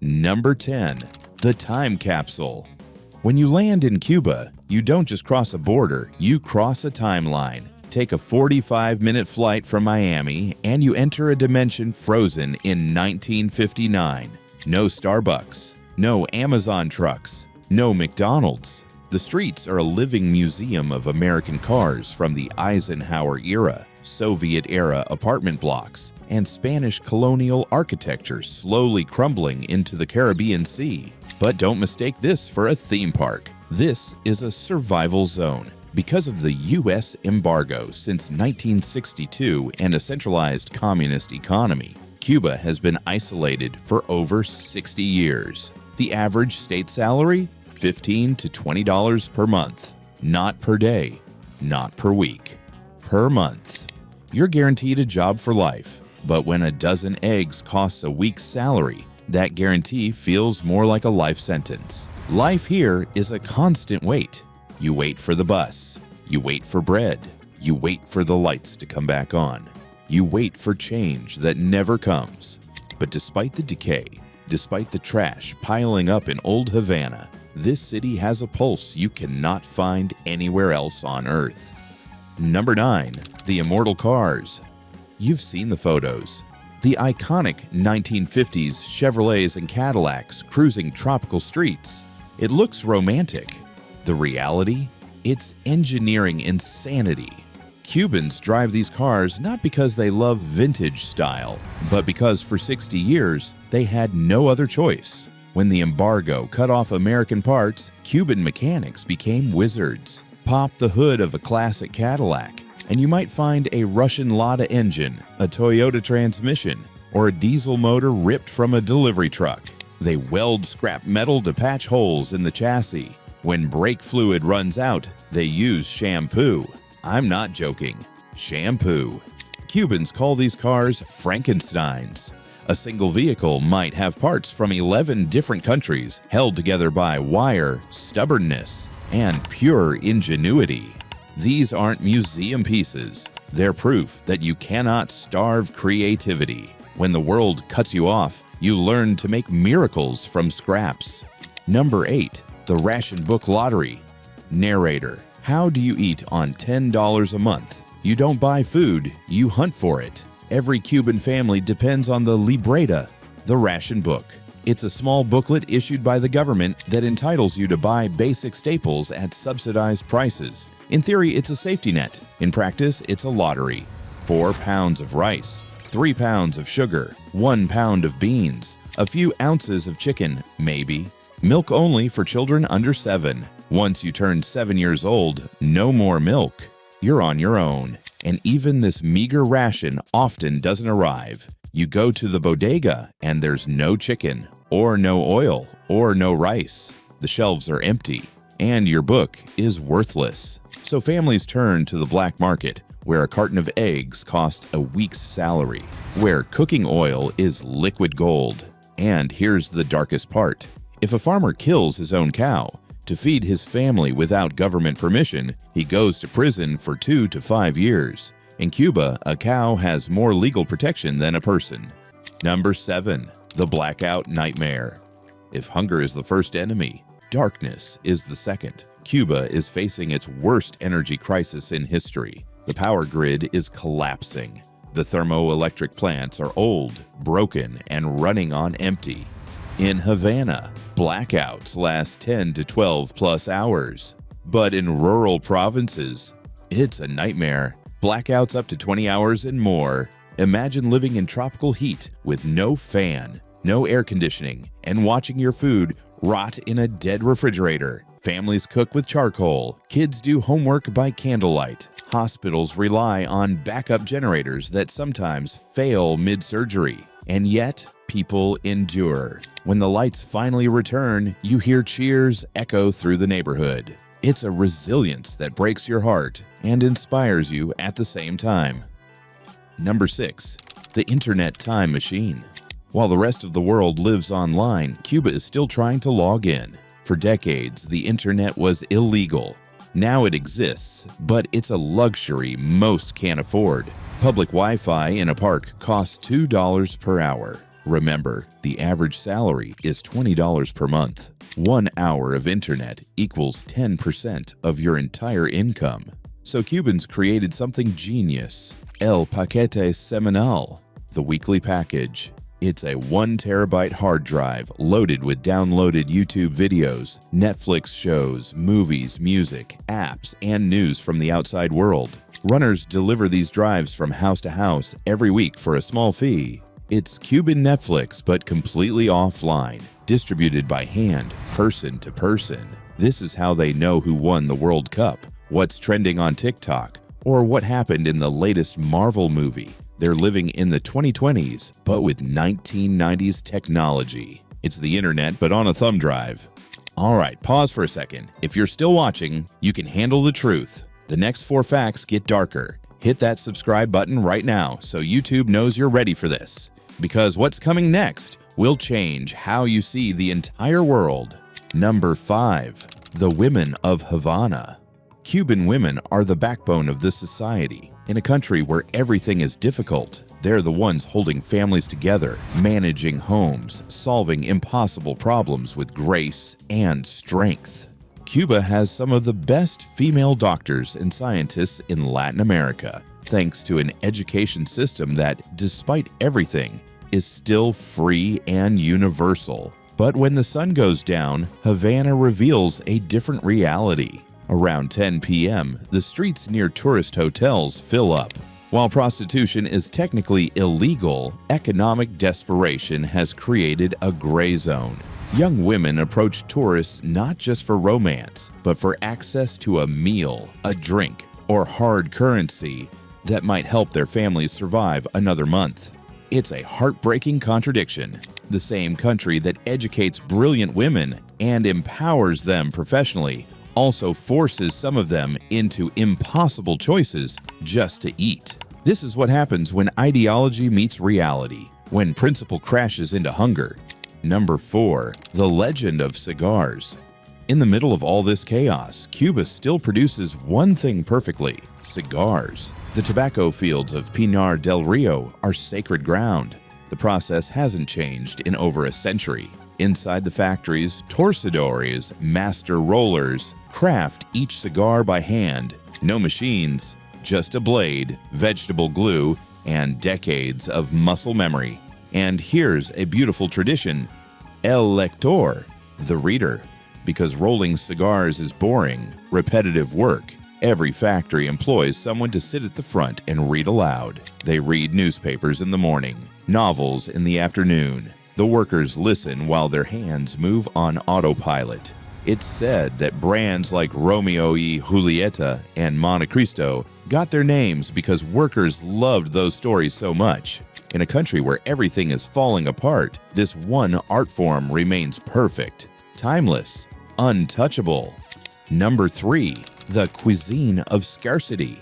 Number 10. The Time Capsule. When you land in Cuba, you don't just cross a border, you cross a timeline. Take a 45-minute flight from Miami, and you enter a dimension frozen in 1959. No Starbucks, no Amazon trucks, no McDonald's. The streets are a living museum of American cars from the Eisenhower era, Soviet-era apartment blocks, and Spanish colonial architecture slowly crumbling into the Caribbean Sea. But don't mistake this for a theme park. This is a survival zone. Because of the U.S. embargo since 1962 and a centralized communist economy, Cuba has been isolated for over 60 years. The average state salary? $15 to $20 per month. Not per day, not per week, per month. You're guaranteed a job for life, but when a dozen eggs costs a week's salary, that guarantee feels more like a life sentence. Life here is a constant wait. You wait for the bus. You wait for bread. You wait for the lights to come back on. You wait for change that never comes. But despite the decay, despite the trash piling up in old Havana, this city has a pulse you cannot find anywhere else on Earth. Number 9. The Immortal Cars. You've seen the photos. The iconic 1950s Chevrolets and Cadillacs cruising tropical streets. It looks romantic. The reality? It's engineering insanity. Cubans drive these cars not because they love vintage style, but because for 60 years they had no other choice. When the embargo cut off American parts, Cuban mechanics became wizards. Pop the hood of a classic Cadillac, and you might find a Russian Lada engine, a Toyota transmission, or a diesel motor ripped from a delivery truck. They weld scrap metal to patch holes in the chassis. When brake fluid runs out, they use shampoo. I'm not joking. Shampoo. Cubans call these cars Frankensteins. A single vehicle might have parts from 11 different countries held together by wire, stubbornness, and pure ingenuity. These aren't museum pieces. They're proof that you cannot starve creativity. When the world cuts you off, you learn to make miracles from scraps. Number 8. The Ration Book Lottery. Narrator. How do you eat on $10 a month? You don't buy food, you hunt for it. Every Cuban family depends on the Libreta, the ration book. It's a small booklet issued by the government that entitles you to buy basic staples at subsidized prices. In theory, it's a safety net. In practice, it's a lottery. 4 pounds of rice, 3 pounds of sugar, 1 pound of beans, a few ounces of chicken, maybe. Milk only for children under 7. Once you turn 7 years old, no more milk. You're on your own. And even this meager ration often doesn't arrive. You go to the bodega and there's no chicken, or no oil, or no rice. The shelves are empty, and your book is worthless. So families turn to the black market, where a carton of eggs costs a week's salary, where cooking oil is liquid gold. And here's the darkest part. If a farmer kills his own cow to feed his family without government permission, he goes to prison for 2 to 5 years. In Cuba, a cow has more legal protection than a person. Number 7. The Blackout Nightmare. If hunger is the first enemy, darkness is the second. Cuba is facing its worst energy crisis in history. The power grid is collapsing. The thermoelectric plants are old, broken, and running on empty. In Havana, blackouts last 10 to 12 plus hours. But in rural provinces, it's a nightmare. Blackouts up to 20 hours and more. Imagine living in tropical heat with no fan, no air conditioning, and watching your food rot in a dead refrigerator. Families cook with charcoal. Kids do homework by candlelight. Hospitals rely on backup generators that sometimes fail mid-surgery. And yet, people endure. When the lights finally return, you hear cheers echo through the neighborhood. It's a resilience that breaks your heart and inspires you at the same time. Number 6. The Internet Time Machine. While the rest of the world lives online, Cuba is still trying to log in. For decades, the internet was illegal. Now it exists, but it's a luxury most can't afford. Public Wi-Fi in a park costs $2 per hour. Remember, the average salary is $20 per month. 1 hour of internet equals 10% of your entire income. So Cubans created something genius, El Paquete Semanal, the weekly package. It's a 1 terabyte hard drive loaded with downloaded YouTube videos, Netflix shows, movies, music, apps, and news from the outside world. Runners deliver these drives from house to house every week for a small fee. It's Cuban Netflix, but completely offline, distributed by hand, person to person. This is how they know who won the World Cup, what's trending on TikTok, or what happened in the latest Marvel movie. They're living in the 2020s, but with 1990s technology. It's the internet, but on a thumb drive. All right, pause for a second. If you're still watching, you can handle the truth. The next 4 facts get darker. Hit that subscribe button right now so YouTube knows you're ready for this. Because what's coming next will change how you see the entire world. Number 5. The Women of Havana. Cuban women are the backbone of this society. In a country where everything is difficult, they're the ones holding families together, managing homes, solving impossible problems with grace and strength. Cuba has some of the best female doctors and scientists in Latin America, thanks to an education system that, despite everything, is still free and universal. But when the sun goes down, Havana reveals a different reality. Around 10 p.m., the streets near tourist hotels fill up. While prostitution is technically illegal, economic desperation has created a gray zone. Young women approach tourists not just for romance, but for access to a meal, a drink, or hard currency that might help their families survive another month. It's a heartbreaking contradiction. The same country that educates brilliant women and empowers them professionally also forces some of them into impossible choices just to eat. This is what happens when ideology meets reality, when principle crashes into hunger. Number 4. The Legend of Cigars. In the middle of all this chaos, Cuba still produces one thing perfectly: cigars. The tobacco fields of Pinar del Rio are sacred ground. The process hasn't changed in over a century. Inside the factories, Torcedores, master rollers, craft each cigar by hand. No machines, just a blade, vegetable glue, and decades of muscle memory. And here's a beautiful tradition: El Lector, the reader. Because rolling cigars is boring, repetitive work, every factory employs someone to sit at the front and read aloud. They read newspapers in the morning, novels in the afternoon. The workers listen while their hands move on autopilot. It's said that brands like Romeo y Julieta and Monte Cristo got their names because workers loved those stories so much. In a country where everything is falling apart, this one art form remains perfect, timeless, untouchable. Number 3. The Cuisine of Scarcity.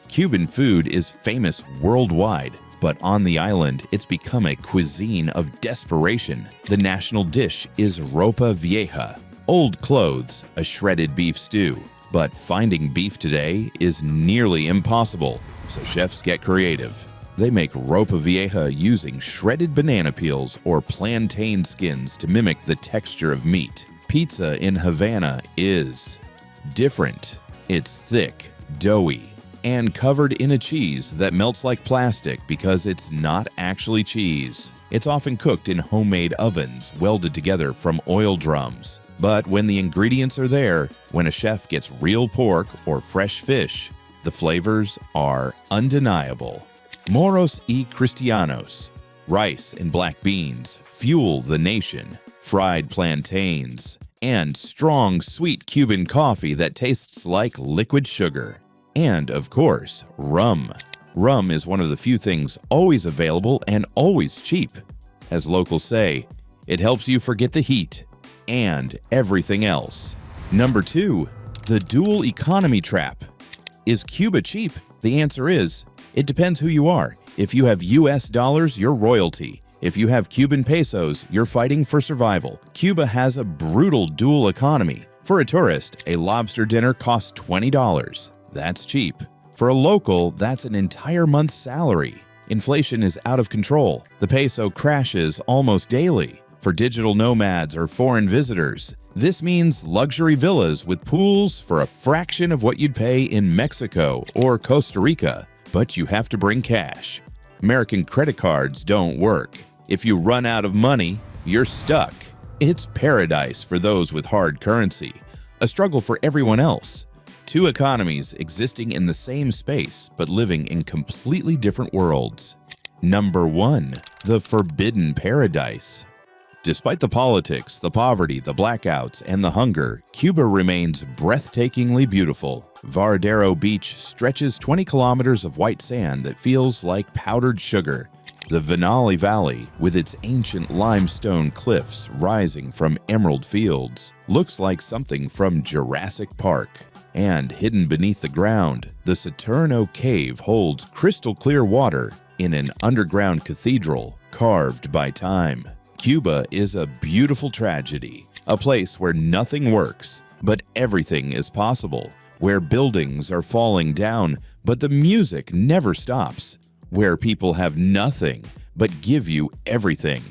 Cuban food is famous worldwide, but on the island, it's become a cuisine of desperation. The national dish is ropa vieja, old clothes, a shredded beef stew. But finding beef today is nearly impossible, so chefs get creative. They make ropa vieja using shredded banana peels or plantain skins to mimic the texture of meat. Pizza in Havana is different. It's thick, doughy, and covered in a cheese that melts like plastic because it's not actually cheese. It's often cooked in homemade ovens welded together from oil drums. But when the ingredients are there, when a chef gets real pork or fresh fish, the flavors are undeniable. Moros y cristianos. Rice and black beans fuel the nation. Fried plantains. And strong, sweet Cuban coffee that tastes like liquid sugar. And, of course, rum. Rum is one of the few things always available and always cheap. As locals say, it helps you forget the heat and everything else. Number 2. The dual economy trap. Is Cuba cheap? The answer is, it depends who you are. If you have US dollars, you're royalty. If you have Cuban pesos, you're fighting for survival. Cuba has a brutal dual economy. For a tourist, a lobster dinner costs $20. That's cheap. For a local, that's an entire month's salary. Inflation is out of control. The peso crashes almost daily. For digital nomads or foreign visitors, this means luxury villas with pools for a fraction of what you'd pay in Mexico or Costa Rica, but you have to bring cash. American credit cards don't work. If you run out of money, you're stuck. It's paradise for those with hard currency, a struggle for everyone else. Two economies existing in the same space but living in completely different worlds. Number 1. The Forbidden Paradise. Despite the politics, the poverty, the blackouts, and the hunger, Cuba remains breathtakingly beautiful. Varadero Beach stretches 20 kilometers of white sand that feels like powdered sugar. The Vinali Valley, with its ancient limestone cliffs rising from emerald fields, looks like something from Jurassic Park. And hidden beneath the ground, the Saturno Cave holds crystal clear water in an underground cathedral carved by time. Cuba is a beautiful tragedy, a place where nothing works, but everything is possible, where buildings are falling down, but the music never stops, where people have nothing, but give you everything.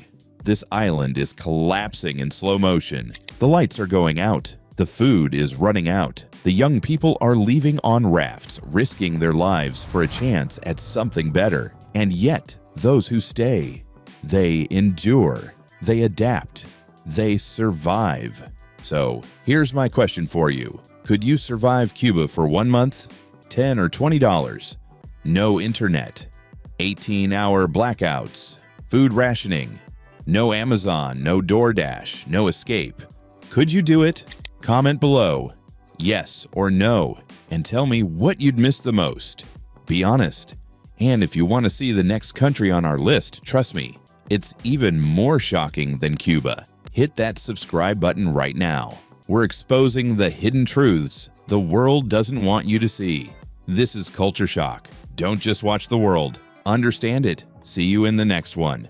This island is collapsing in slow motion. The lights are going out. The food is running out. The young people are leaving on rafts, risking their lives for a chance at something better. And yet, those who stay, they endure. They adapt. They survive. So, here's my question for you. Could you survive Cuba for 1 month? $10 or $20? No internet. 18-hour blackouts. Food rationing. No Amazon, no DoorDash, no escape. Could you do it? Comment below, yes or no, and tell me what you'd miss the most. Be honest. And if you want to see the next country on our list, trust me, it's even more shocking than Cuba. Hit that subscribe button right now. We're exposing the hidden truths the world doesn't want you to see. This is Culture Shock. Don't just watch the world. Understand it. See you in the next one.